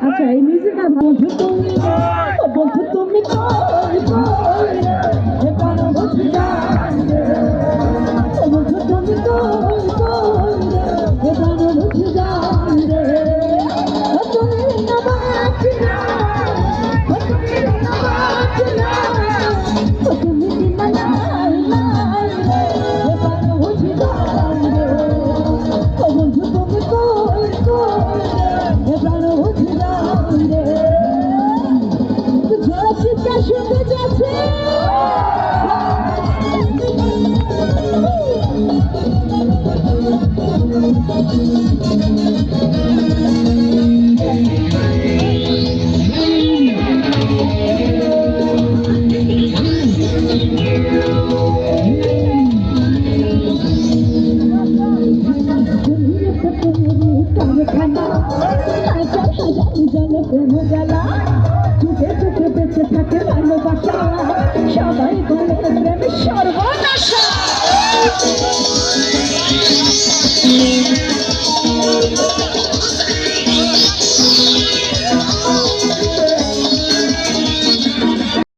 আচ্ছা এই মিউজিকটা বন্ধু তুমি বন্ধু তুমি কই কই রে প্রাণ বন্ধু জানে বন্ধু তুমি কই কই রে প্রাণ বন্ধু জানে তুমি না বাঁচনা তুমি না বাঁচনা তুমি না লাই লাই রে প্রাণ বন্ধু জানে বন্ধু তুমি কই কই রে প্রাণ বন্ধু জানে শুনতে যাচ্ছে বেঁচে থাকে ভালোবাসা সবাই বলে প্রেম সর্বনাশা